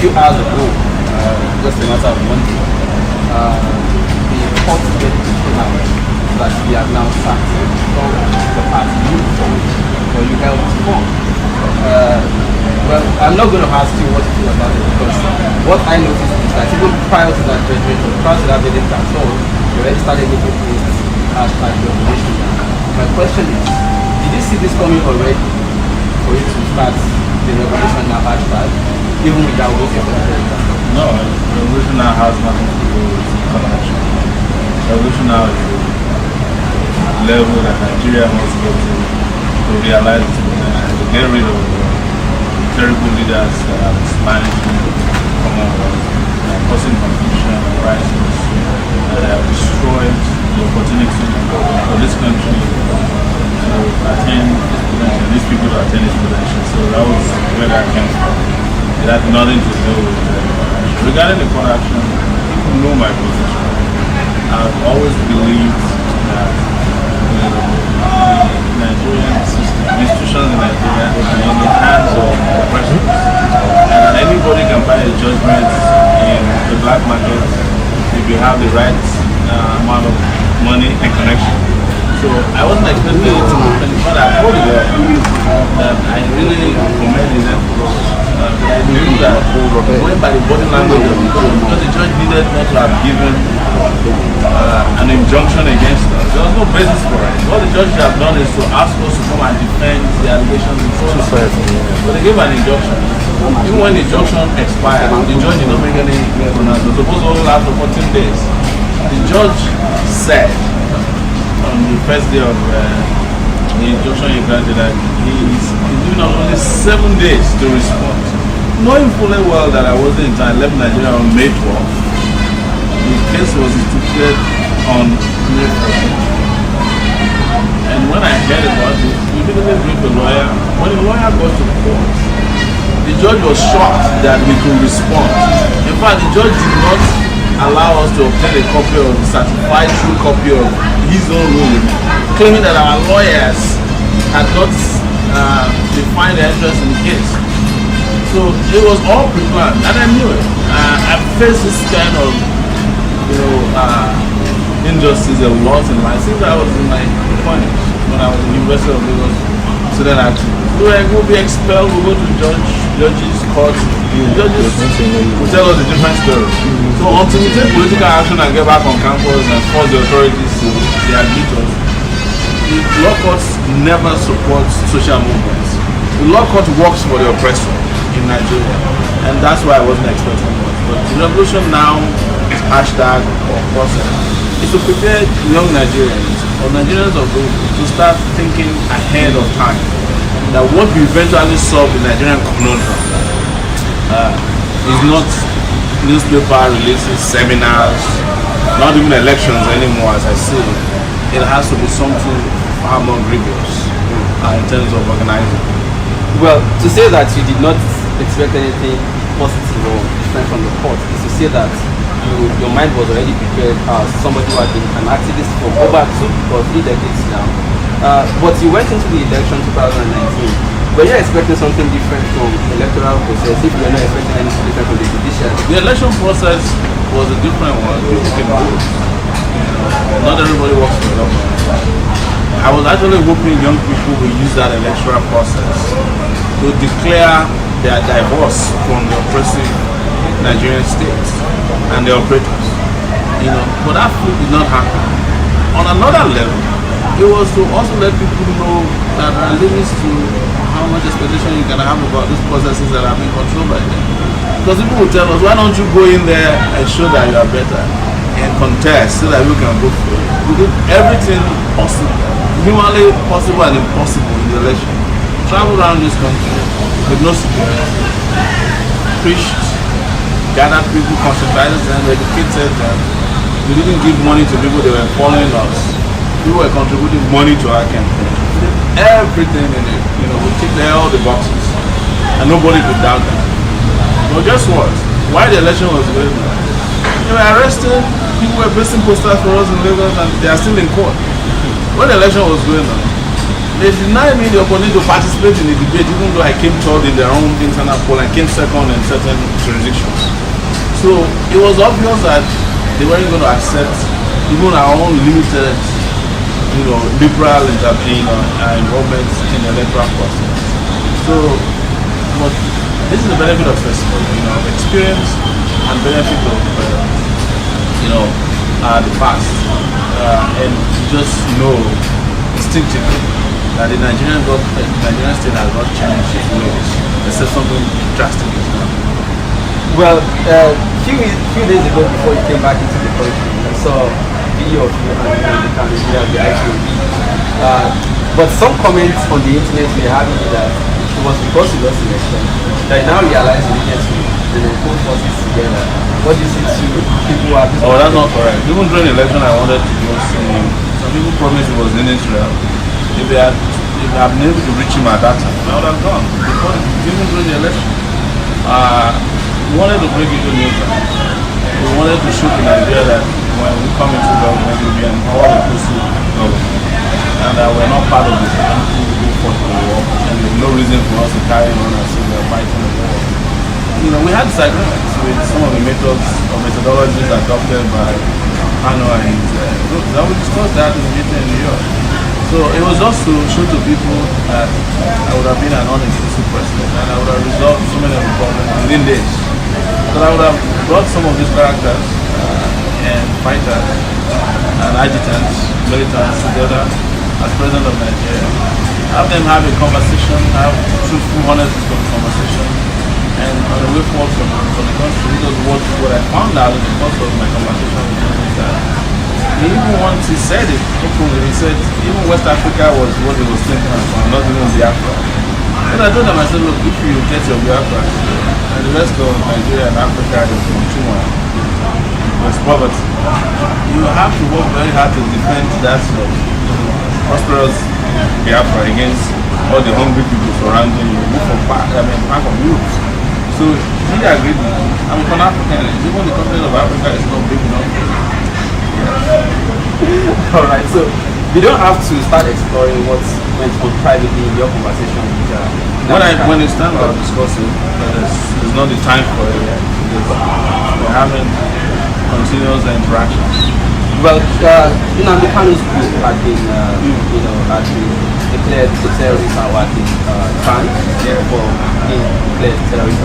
few hours ago, just a matter of Monday, the court came out that we have now sacked the party uniform for you held form. Well, I'm not going to ask you what you feel about it, because what I noticed is that even prior to that graduation, prior to that verdict at all, you already started making posts hashtag revolution. My question is, did you see this coming already for you to start the revolution now hashtag, even without waiting for the verdict? No, revolution now has nothing to do with corruption. Revolution now is the level that Nigeria must go to realize its potential, to get rid of terrible leaders that are mismanaging the Commonwealth, causing confusion and crisis, that have destroyed the opportunity for this country to attain its potential, these people to attain its potential. So that was where that came from. It had nothing to do with regarding the court action. People know my position. I've always believed that the Nigerian system, institutions in Nigeria are in the hands of oppressors, and that anybody can buy a judgment in the black market if you have the right amount of money and connection. So I wasn't expecting it to happen, but I told the girl that I really commend his efforts. I knew that going by the body language of the judge, because the judge needed not to have given an injunction against us. There was no basis for it. What the judge should have done is to ask us to come and defend the allegations in court. But they gave an injunction. Even when the injunction expired, the judge did not make any pronouncement. It was supposed to only last for 14 days. The judge said on the first day of the injunction he granted that he's given us only 7 days to respond. Knowing fully well that I wasn't in time, I left Nigeria on May 12th. The case was instituted on May 14th. And when I heard about it, we didn't brief the lawyer. When the lawyer got to court, the judge was shocked that we could respond. In fact, the judge did not allow us to obtain a copy of the certified true copy of his own ruling, claiming that our lawyers had not defined the interest in the case. So it was all pre-planned, and I knew it. I faced this kind of, injustice a lot in life. Since I was in my 20s, when I was in the University of Lagos, so then we'll be expelled, we'll go to judges, courts. Judges will tell us a different story. So until we take political action and get back on campus and force the authorities to admit us, the law courts never support social movements. The law court works for the oppressor in Nigeria, and that's why I wasn't expecting much. But the revolution now is hashtag or process is to prepare young Nigerians or Nigerians of those to start thinking ahead of time, that what we eventually solve the Nigerian conundrum is not newspaper releases, seminars, not even elections anymore as I see it. It has to be something far more rigorous in terms of organizing. Well, to say that you did not expect anything positive or different from the court is to say that your mind was already prepared as somebody who had been an activist for over 2 or 3 decades now. But you went into the election 2019. Were you expecting something different from the electoral process if you were not expecting anything different from the judiciary? The election process was a different one. People can vote. Not everybody works for the government. I was actually hoping young people will use that electoral process to declare their divorce from the oppressive Nigerian state and the operators. But that did not happen. On another level, it was to also let people know that there are limits to how much expectation you can have about these processes that are being controlled by them. Because people will tell us, why don't you go in there and show that you are better and contest so that we can vote for you. We did everything possible, humanly possible and impossible in the election. Travel around this country with no security, preached, gathered people, conscientized them, educated them. We didn't give money to people that were following us. People were contributing money to our campaign. Everything in it, we ticked all the boxes, and nobody could doubt that. But guess what? While the election was going on, they were arrested. People were pasting posters for us in Lagos, and they are still in court. When the election was going on, they denied me the opportunity to participate in the debate, even though I came third in their own internal poll and came second in certain jurisdictions. So it was obvious that they weren't going to accept even our own limited, liberal involvement in the electoral process. So, but this is the benefit of experience and benefit of the past, and just know instinctively that the Nigerian government, the Nigerian state has not changed its ways, except something drastic is done. Well, few days ago, before you came back into the country, I saw a video of you and the IPOB. But some comments on the internet were having that it was because you lost the election that now realize you needed to put forces together. What do you say to people who have? Oh, that's not correct. Even during the election, I wanted to go see him. Some people promised he was in Israel. If I had been able to reach him at that time, I would have gone. Even during the election, we wanted to break into neutral. We wanted to show to Nigeria that when we come into government, it will be an all-inclusive government, and that we're not part of the people who go forth to the war, and there's no reason for us to carry on as if we're fighting the war. We had disagreements with some of the methods or methodologies adopted by Hanoi and that we discussed that in the meeting in New York. So it was just to show to people that I would have been an uninclusive president and I would have resolved so many of the problems within days. But I would have brought some of these characters and fighters and agitants, militants together as president of Nigeria. Have them have a conversation, have truthful, honest conversation, and on the way forward for the country. Because what I found out in the course of my conversation with him is that he said it openly. He said even West Africa was what he was thinking of, not even Biafra. And I told him, I said, look, if you get your Biafra, and the rest of Nigeria and Africa is from Chuma, there's poverty. You have to work very hard to defend that prosperous Biafra against all the hungry people surrounding you, from back of Europe. So he agreed with me. I'm an African. Even the continent of Africa is not big enough. All right, so we don't have to start exploring what went on privately in your conversation with when it's time to discuss it, there's not the time for it yet. We're having continuous interactions. Well, the Kanu's group had been, had been declared a terrorist and had been banned for being declared terrorist.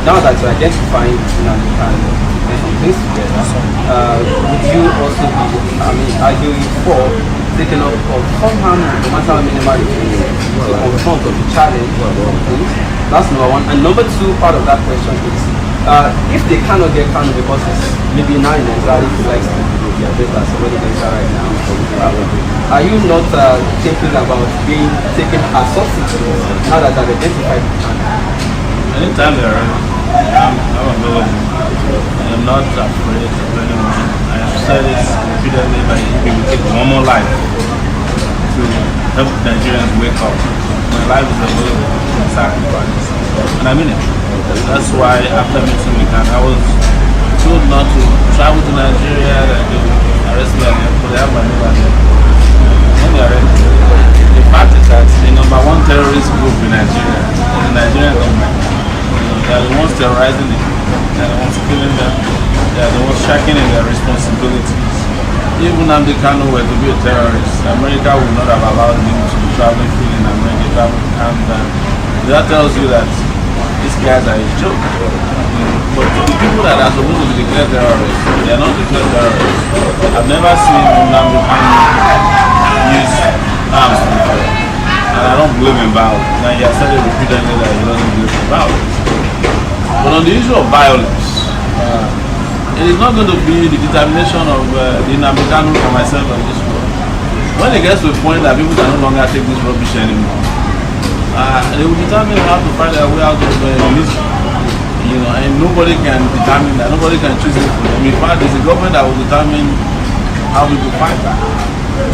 Now that you're identifying the Kanu and some things together, would you also be, arguing for taking up of some harm, no matter how minimal it is, to confront or to challenge things? That's number one. And number two, part of that question is, if they cannot get Kanu because it's maybe now in exile, he likes to do their best as somebody in exile right now, are you not thinking about being taken as substitute now that I've identified Kanu? Anytime they're ready, I'm available. I am not afraid of anyone. I have said it repeatedly, but it will take one more life to help Nigerians wake up. My life is available to sacrifice, and I mean it. That's why after meeting with Khan, I was told not to travel to Nigeria, that they would arrest me at the airport. They have my name at the airport. When they arrest me, the fact is that the number one terrorist group in Nigeria is the Nigerian government. They are the ones terrorizing it. They are the ones killing them. They are the ones shirking in their responsibilities. Even Nnamdi Kanu were to be a terrorist, America would not have allowed him to be traveling free in America. And that tells you that these guys are a joke. But the people that are supposed to be declared terrorists, they are not declared terrorists. I've never seen Nnamdi Kanu use arms before. And I don't believe in violence. Now he has said it repeatedly that he doesn't believe in violence. But on the issue of violence, it is not going to be the determination of the Nnamdi Kanu for myself on this world. When it gets to a point that people can no longer take this rubbish anymore, they will determine how to find their way out of misery. And nobody can determine that. Nobody can choose it for them. In fact, it's the government that will determine how people fight back.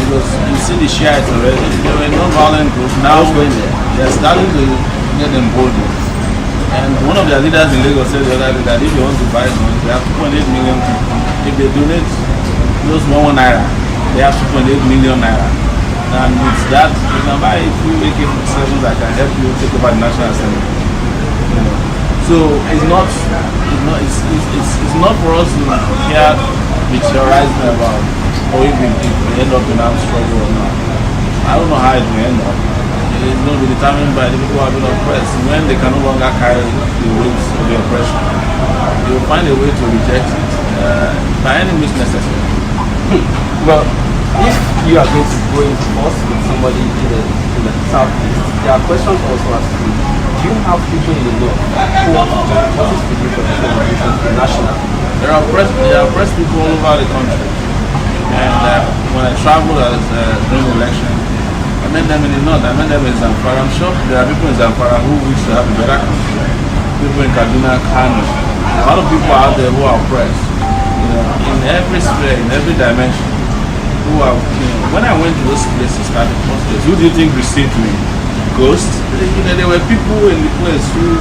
Because you see the Shiites already, they were a non-violent group. Now they're starting to get emboldened. And one of their leaders in Lagos said the other day that if you want to buy guns, they have 2.8 million people. If they donate just 1 naira, they have 2.8 million naira. And with that, you can buy a few AK-47s that can help you take over the National Assembly. You know. So it's not for us to hear meteorizing about or if we end up in armed struggle or not. I don't know how it will end up. It's going to be determined by the people who have been oppressed. When they can no longer carry the weight of the oppression, they will find a way to reject it by any means necessary. Well, if you are going to go into force with somebody in the southeast, there are questions also as to, do you have people in the north who want to join? What is the difference between national? There are oppressed people all over the country. And when I traveled during the election, I met them in the north, I met them in Zamfara. I'm sure there are people in Zamfara who wish to have a better country. People in Kaduna, Kano. A lot of people out there who are oppressed. You know, in every sphere, in every dimension. Who are, you know, when I went to those places, who do you think received me? Ghosts? You know, there were people in the place who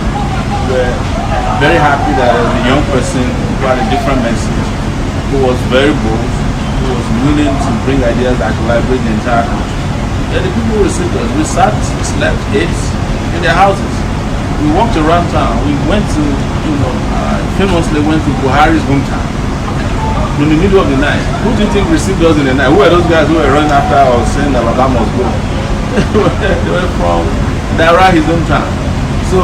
were very happy that there was a young person who had a different message, who was very bold, who was willing to bring ideas that could liberate the entire country. Then the people who received us, we sat, slept, ate in their houses. We walked around town. We went to, famously went to Buhari's hometown in the middle of the night. Who do you think received us in the night? Who were those guys who were running after us saying that Baba must go? They were from Dara, his hometown. So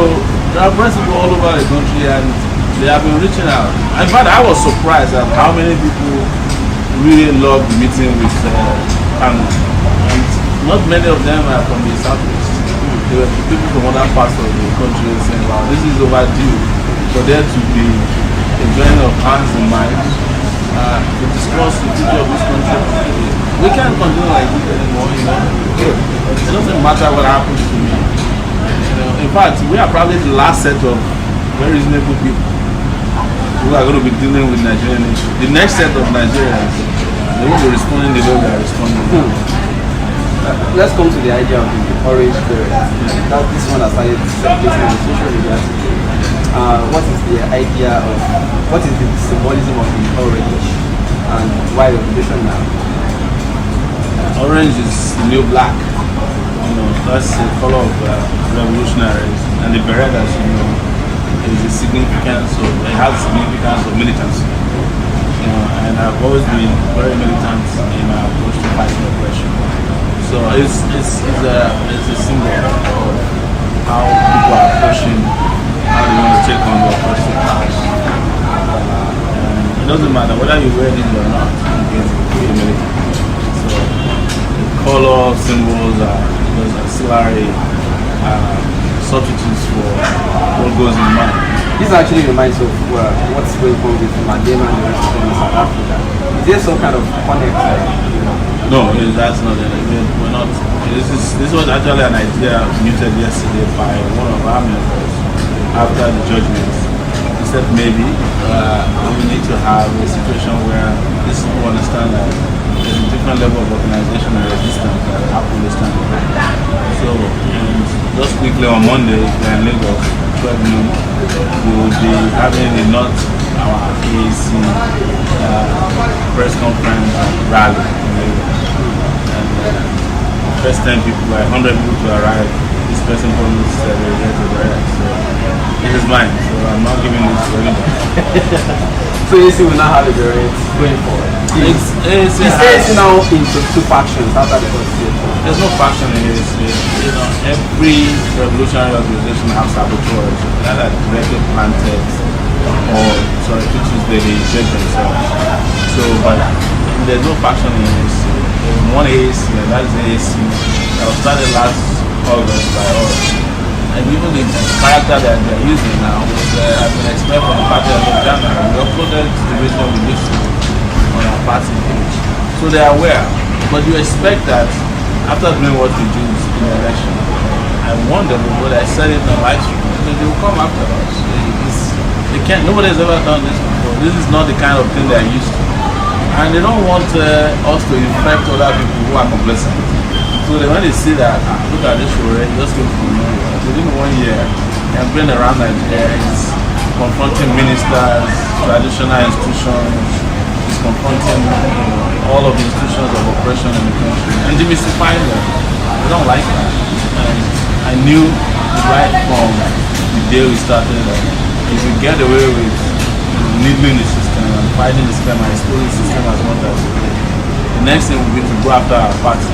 there are people all over the country and they have been reaching out. In fact, I was surprised at how many people really loved meeting with and not many of them are from the southeast. There were people from other parts of the country saying, wow, this is overdue for there to be a joining of hands and minds to discuss the future of this country. We can't continue like this anymore, you know. It doesn't matter what happens to me. You know, in fact, we are probably the last set of very reasonable people who are going to be dealing with Nigerian issues. The next set of Nigerians, they won't be responding the way they are responding now. Let's come to the idea of the orange beret. This one has started circulating on social media today. What is the idea of, what is the symbolism of the orange and why the revolution now? Orange is the new black. You know, that's the color of revolutionaries, and the beret, as you know, is the significance of, it has the significance of militancy. You know, and I've always been very militant in our approach to fighting oppression. So it's a symbol of how people are approaching how they want to take on the oppressive class. It doesn't matter whether you wear it or not, it's militant. So the color symbols are those ancillary substitutes for what goes in mind. This actually reminds of what's going on with Mandela and the rest of them in South Africa. Is there some kind of connect? No, that's not it. We're not. This was actually an idea muted yesterday by one of our members after the judgment. He said maybe we need to have a situation where these people understand that there's a different level of organization and resistance that happen this time. So, and just quickly on Monday, we're in Lagos, 12 noon, we will be having our AAC press conference and rally in Lagos. And first 10 people, 100 people to arrive, this person promised that they're here to direct. So it is mine, so I'm not giving this to anybody. So you see, we now have a direct going forward. It's now into two factions after the constitution. There's no faction in it. You know, every revolutionary organization has saboteurs that are directly planted or which is they inject themselves. So, but there's no faction in this. There's one AAC, and that's the AAC that was started last August by us. And even the character that they're using now has been expelled from the party as of January. We uploaded the video we used to on our party page. So they are aware. But you expect that after doing what we do in the election, I wonder whether I said it on live stream, they will come after us. They can't, nobody has ever done this before. This is not the kind of thing they're used to. And they don't want us to infect other people who are complacent. So when they see that, look at this Sowore, he just came from nowhere. Within 1 year, and been around Nigeria, he's confronting ministers, traditional institutions, he's confronting all of the institutions of oppression in the country. And demystifying them. I don't like that. And I knew right from the day we started that if we get away with needling the system and fighting the system and exposing the system as much as we can, the next thing will be to go after our party,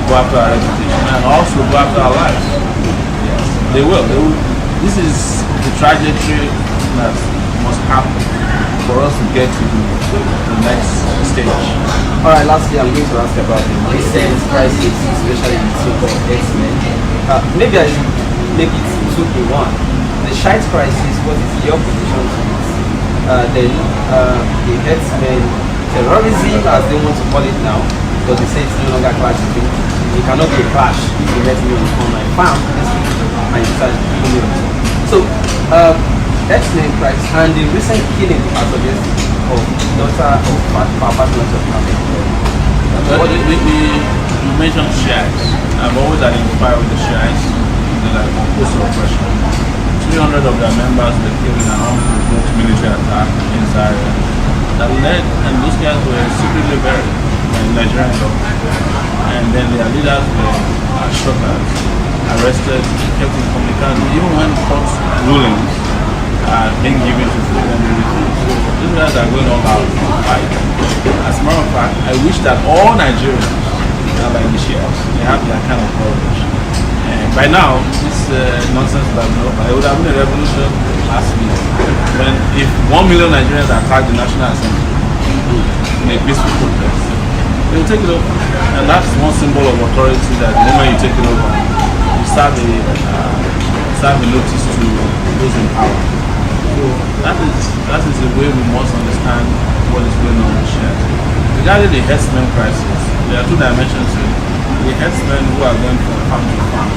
go after our reputation, and also go after our lives. Yes, they will. This is the trajectory that must happen for us to get to the next stage. Alright, lastly, I'm going to ask about the recent crisis, especially in the so-called X-Men. Maybe I should make it two in one. The shite crisis, what is your position to it? Then the X-Men terrorism, as they want to call it now, because they say it's no longer clashing. It cannot be a clash if you let me on my farm this week and you start killing me on. So, X-Men crisis and the recent killing as of this of daughter of Papa daughter of You mentioned Shiites. I've always identified with the Shiites. They're like opposed to oppression. 300 of their members were killed in an unprovoked military attack in Zaire that led, and those guys were secretly buried in Nigerian government. And then their leaders were shot at, arrested, kept incommunicado, even when court rulings are being given to them, they refuse. So these guys are going all out to fight. As a matter of fact, I wish that all Nigerians are like the Shiites. They have their kind of courage. By now, this nonsense would have been over. It would have been a revolution last week when if 1 million Nigerians attacked the National Assembly in a peaceful protest, they will take it over. And that's one symbol of authority that the moment you take it over, you serve a notice to those in power. So that is the way we must understand what is going on with Shia. Regarding the herdsmen crisis, there are two dimensions to it. The herdsmen who are going from farm to farm,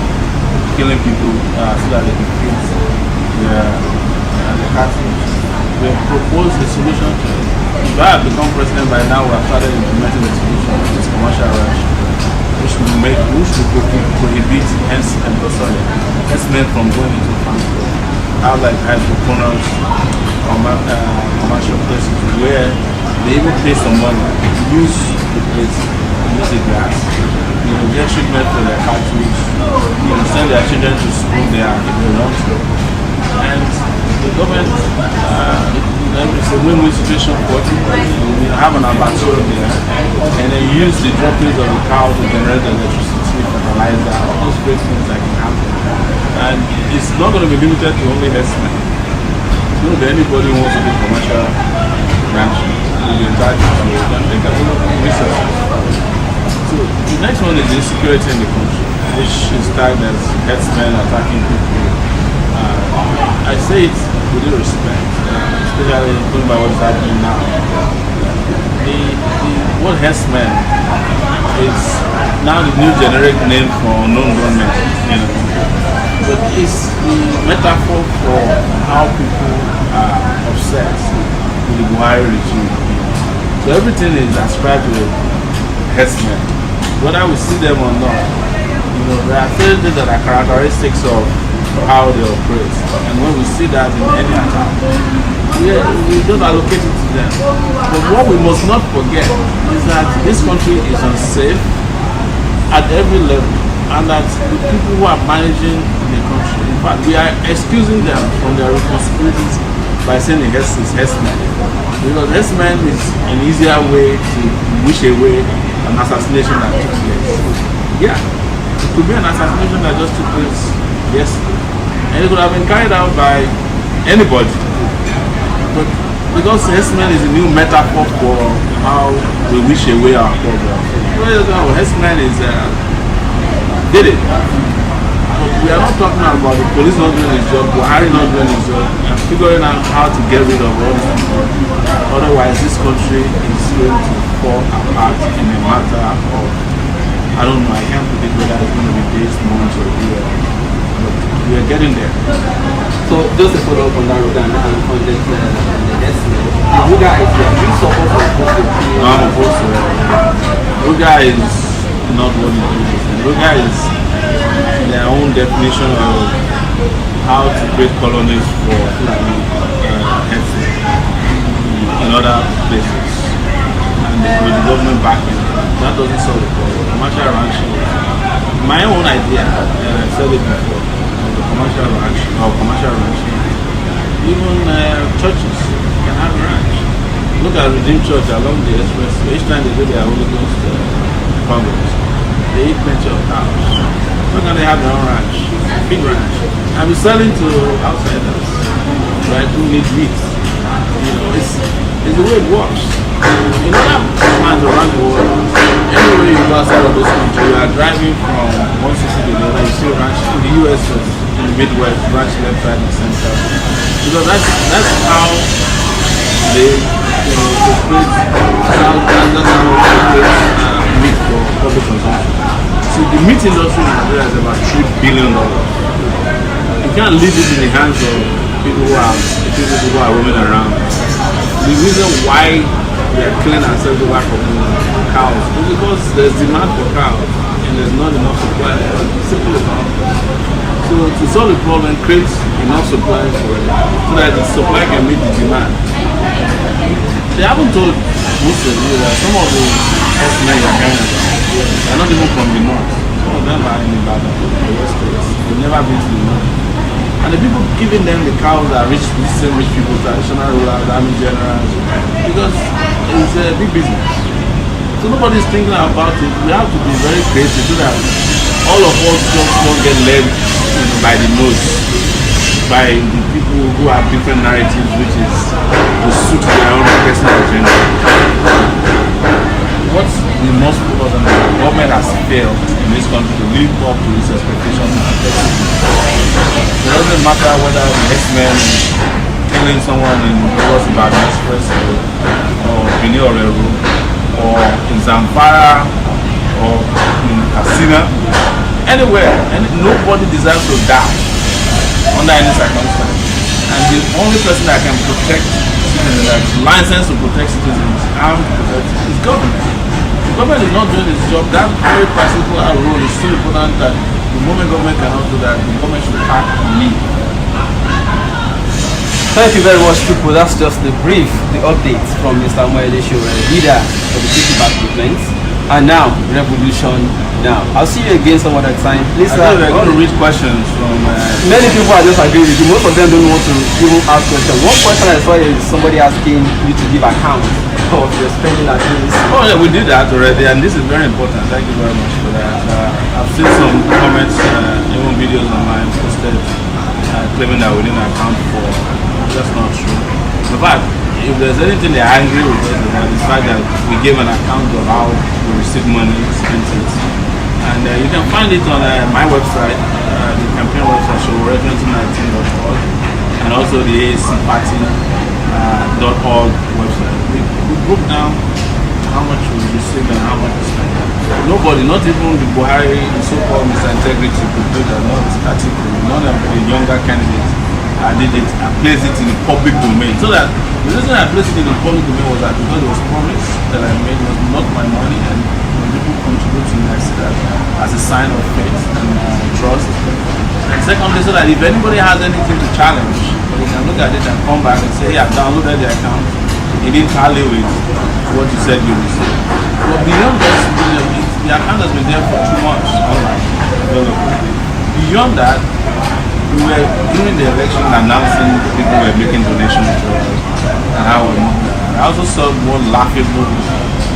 killing people so that they can feed the cattle. We have proposed a solution to it. If I have become president by now, we have started implementing the solution, which is commercial ranch, which will prohibit herdsmen from going into farm. Have like hydroponics, commercial places where they even pay some money to use the place, use the grass, get treatment for their cattle, send their children to school there if they want to. And the government, it's a win-win situation for everybody. We have an abattoir there, and then use the droppings of the cow to generate electricity, fertilizer, all those great things that can happen. And it's not going to be limited to only herdsmen. It's going to be anybody who wants to do commercial ranching. Will be entitled to they can do research. So the next one is insecurity in the country, which is tagged as herdsmen attacking people. I say it with due respect, especially going by what's happening now. The word herdsmen is now the new generic name for unknown government. But it's the metaphor for how people are obsessed with the Buhari regime. So everything is ascribed to herdsmen. Whether we see them or not, there are certain things that are characteristics of how they operate. And when we see that in any attack, we don't allocate it to them. But what we must not forget is that this country is unsafe at every level, and that the people who are managing the country, in fact, we are excusing them from their responsibilities by saying the herdsmen. Because herdsmen is an easier way to wish away an assassination that took place. Yeah, it could be an assassination that just took place yesterday. And it could have been carried out by anybody. But because herdsmen is a new metaphor for how we wish away our problems. Herdsmen is did it. But we are not talking about the police not doing his job, Buhari not doing his job, and figuring out how to get rid of all these people. Otherwise, this country is going to fall apart in a matter of, I don't know, I can't predict whether it's going to be days, months, or years. But we are getting there. So, just a follow up on that, Rogan, and on the estimate. The Ruga is there. Do you support or oppose the opinion? No, I'm opposed to it. Ruga is not what it is. Ruga is their own definition of how to create colonies for herdsmen in other places. And with the government backing, that doesn't solve the problem. commercial ranching. My own idea, and I said it before, of the commercial ranching, or commercial ranching. Even churches can have a ranch. Look at Redeemed Church along the expressway. Each time they do their Holy Ghost congress, they eat plenty of cows. Why can't they have their own ranch? Big ranch. And be selling to outsiders, right, who need meat. You know, it's the way it works. In other lands around the world, anywhere you go outside of this country, you are driving from one city to the other, you see a ranch. In the US, in the Midwest, ranch left, right, and center. Because that's how they create, that's how they create meat for public consumption. So the meat industry in Nigeria is about $3 billion. You can't leave it in the hands of people who are roaming around. The reason why we are killing ourselves over cows is because there's demand for cows and there's not enough supply. It's simple enough. So to solve the problem, create enough supply for it so that the supply can meet the demand. They haven't told most of you that some of the S-men you're hearing about, they're not even from the north. Some of them are in the West Coast. They've never been to the north. And the people giving them the cows are the same rich people, traditional rulers, army generals, because it's a big business. So nobody's thinking about it. We have to be very creative so that all of us just don't get led by the nose, by the people who have different narratives, which is to suit their own personal agenda. What we must focus on is the government has failed in this country to live up to its expectations. It doesn't matter whether the X-Men killing someone in Lagos Ibadan Express or Benin Orero or in Zamfara or in Katsina, anywhere, and nobody deserves to die under any circumstance. And the only person that can protect citizens, that is licensed to protect citizens, armed to protect, is government. The government is not doing its job. That very particular role is so important that the moment government cannot do that, the government should act and leave. Thank you very much, people. That's just the brief, the update from Mr. Sowore, leader of the City Back Movement. And now, Revolution Now. I'll see you again some other time. Please, I think we're going to read questions from... many people are just agreeing with you. Most of them don't want to even ask questions. One question I saw is somebody asking you to give account of your spending at least. Oh yeah, we did that already, and this is very important. Thank you very much for that. I've seen some comments, even videos online posted claiming that we didn't account for. That's not true. In fact, if there's anything they're angry with us about, the fact that we gave an account of how we received money, spent it. And you can find it on my website, the campaign website, Sowore2019.org, and also the AACparty.org website. We broke down how much we received and how much we spent. Nobody, not even the Buhari, the so-called Mr. Integrity, could do that, not Atiku, none of the younger candidates. I did it, I placed it in the public domain. So that the reason I placed it in the public domain was that because it was promise that I made was not my money, and when people contribute to me, I see that as a sign of faith and trust. And secondly, so that if anybody has anything to challenge, they can look at it and come back and say, hey, I've downloaded the account. It didn't tally with what you said you received. But beyond this, the account has been there for 2 months online. Beyond that, we were during the election announcing people were making donations to us and how we moved that. I also saw one laughable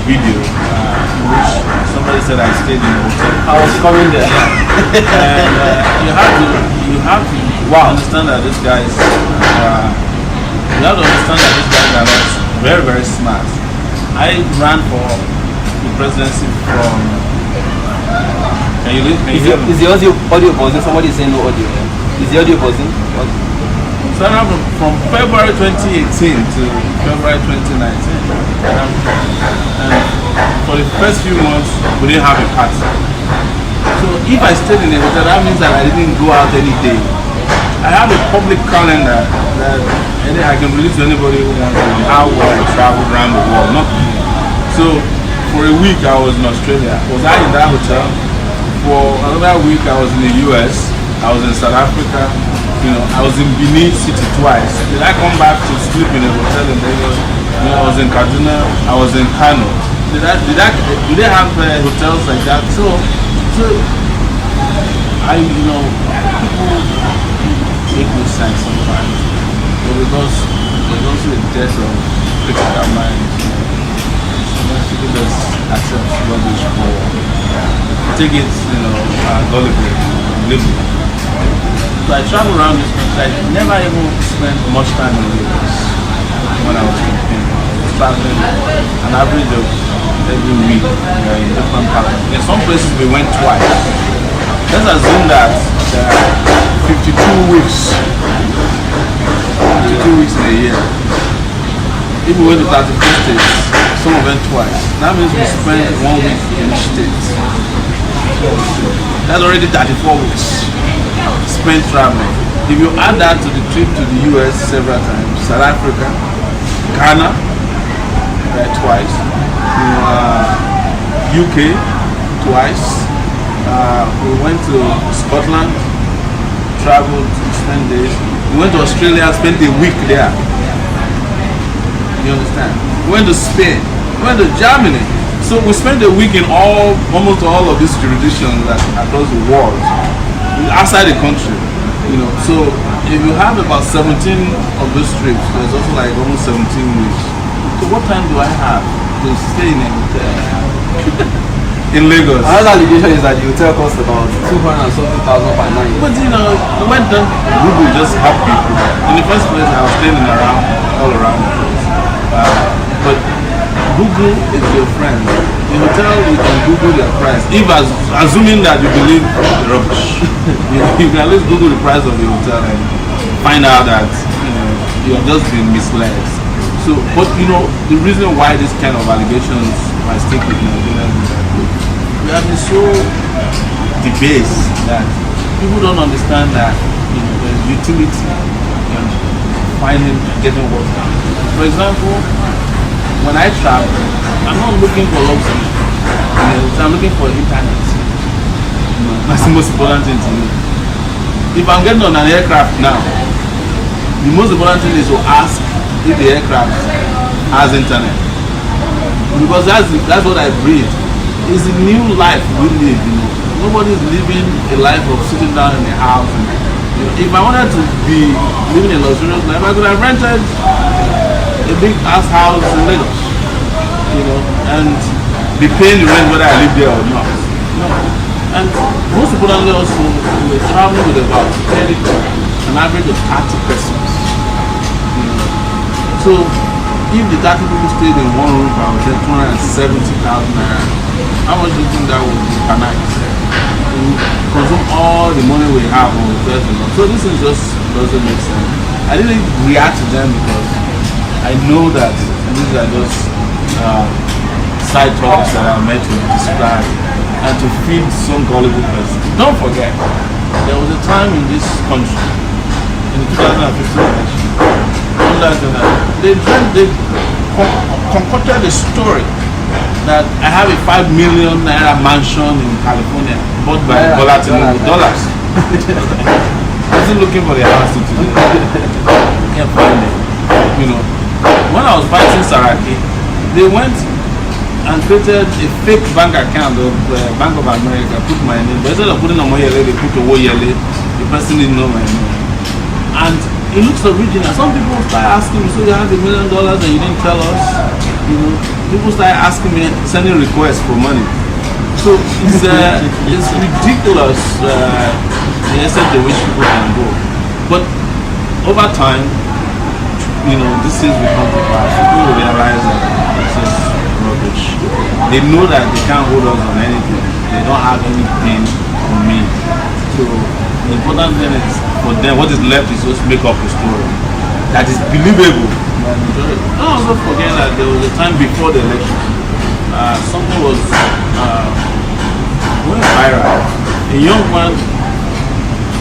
video in which somebody said I stayed in a hotel. I was coming there. And you have to understand that these guys are not very, very smart. I ran for the presidency from Is the audio buzzing? Somebody is saying no audio. Is the audio buzzing? So from February 2018 to February 2019, and for the first few months we didn't have a party. So if I stayed in a hotel, that means that I didn't go out any day. I have a public calendar that I can release to anybody who wants to know how well I traveled around the world. Not me. So for a week I was in Australia. Was I in that hotel? For another week I was in the US. I was in South Africa, I was in Benin City twice. Did I come back to sleep in a hotel in Lagos? I was in Kaduna, I was in Kano. do they have hotels like that? So people make no sense sometimes, but because there's also a death of critical mind. Most people just accept rubbish for take it, gullible, living. So I travel around this country. I never even spent much time in Lagos when I was in traveling an average of every week in different parts. In some places we went twice. Let's assume that there are 52 weeks. 52 weeks in a year. If we went to 34 states, some of them twice. That means we spend 1 week in each state. That's already 34 weeks spent traveling. If you add that to the trip to the US several times, South Africa, Ghana, twice, UK, twice. We went to Scotland, traveled, spent days. We went to Australia, spent a week there. You understand? We went to Spain, we went to Germany. So we spent a week in almost all of these jurisdictions across the world, outside the country. So if you have about 17 of those trips, there's also like almost 17 weeks. So what time do I have to stay in a hotel in Lagos? Another allegation is that the hotel costs about 200,000 per night. But when Google just help people. In the first place, I was staying all around the place. But Google is your friend. The hotel, you can Google their price. Assuming that you believe the rubbish, you can at least Google the price of the hotel and find out that you have just been misled. So, but the reason why this kind of allegations might stick with Nigerians is that we have been so debased that people don't understand that there's utility in finding and getting work done. For example, when I travel, I'm not looking for luxury. I'm looking for internet. That's the most important thing to me. If I'm getting on an aircraft now, the most important thing is to ask if the aircraft has internet. Because that's what I breathe. It's a new life we live. Nobody's living a life of sitting down in a house. If I wanted to be living a luxurious life, I could have rented a big ass house in Lagos, and be paying the rent whether I live there or not. And most importantly also, we're traveling with about an average of 30 persons. So if the 30 people stayed in one room for 270,000 naira, how much do you think that would be per night? We consume all the money we have on hotels. So this is just doesn't make sense. I didn't react to them because I know that these are just side talks that are meant to describe and to feed some gullible person. Don't forget, there was a time in this country, in the 2015 election, they concocted a story that I have a 5 million naira mansion in California bought by Bola Tinubu dollars. I wasn't looking for the house today. Can't find it. When I was fighting Saraki, they went and created a fake bank account of Bank of America, put my name, but instead of putting Omoyele, they put Owoyele. The person didn't know my name. And it looks original. Some people start asking me, so you have $1 million and you didn't tell us? People start asking me, sending requests for money. So it's ridiculous the extent to which people can go. But over time, this is become to pass. People will realize that it's just rubbish. They know that they can't hold us on anything. They don't have anything on me. So the important thing is for them, what is left is just make up a story that is believable. Don't also forget that there was a time before the election, something was going viral. A young man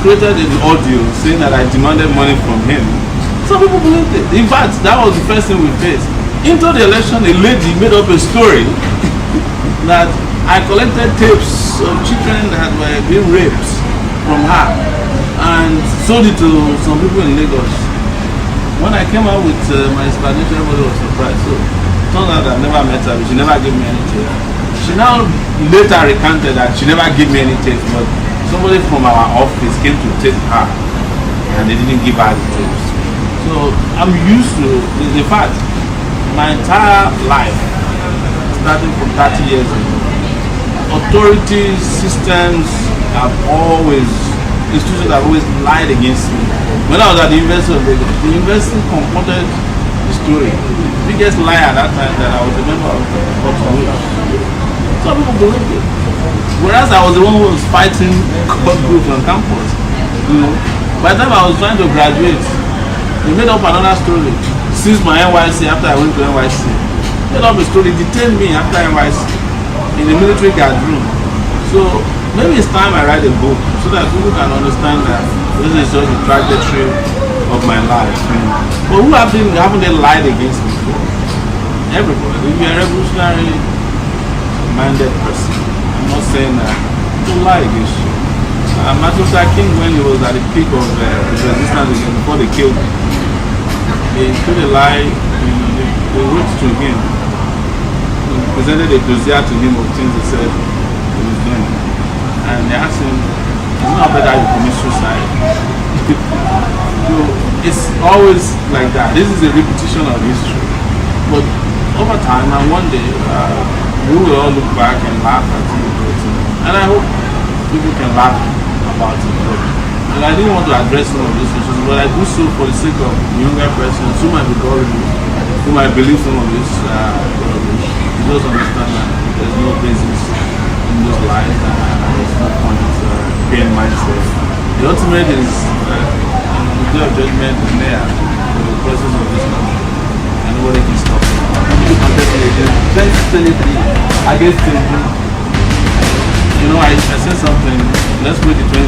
created an audio saying that I demanded money from him. Some people believed it. In fact, that was the first thing we faced. Into the election, a lady made up a story that I collected tapes of children that were being raped from her and sold it to some people in Lagos. When I came out with my explanation, everybody was surprised. So turns out I never met her, but she never gave me any tips. She now later recanted that she never gave me any tips, but somebody from our office came to take her and they didn't give her the tips. So I'm used to the fact my entire life, starting from 30 years ago, authorities, systems have always, institutions have always lied against me. When I was at the University of Lagos, the university confronted the story. The biggest lie at that time that I was a member of the court of law. Some people believed it. Whereas I was the one who was fighting court groups on campus. You know, by the time I was trying to graduate, they made up another story. Since my NYC, after I went to NYC, made up a story, detained me after NYC in the military guard room. So maybe it's time I write a book so that people can understand that this is just the trajectory of my life. You know. But who haven't they lied against me for? Everybody. If you're a revolutionary minded person, I'm not saying that people lie against you. Martin Luther King, when he was at the peak of his resistance again, before they killed him, they put a lie, they wrote to him, presented a dossier to him of things they said he was doing. And they asked him, is it not better you commit suicide? So it's always like that. This is a repetition of history. But over time, and one day, we will all look back and laugh at it. And I hope people can laugh about it. And I didn't want to address some of these issues, but I do so for the sake of younger persons who might be gullible, who might believe some of this rubbish. You just understand that there's no basis in those lies and there's no point being mindset. The ultimate is the day of judgment is there for the presence of this country, and nobody can stop it. You contested against 2023 against Tinubu. You know, I said something. Let's put the 2023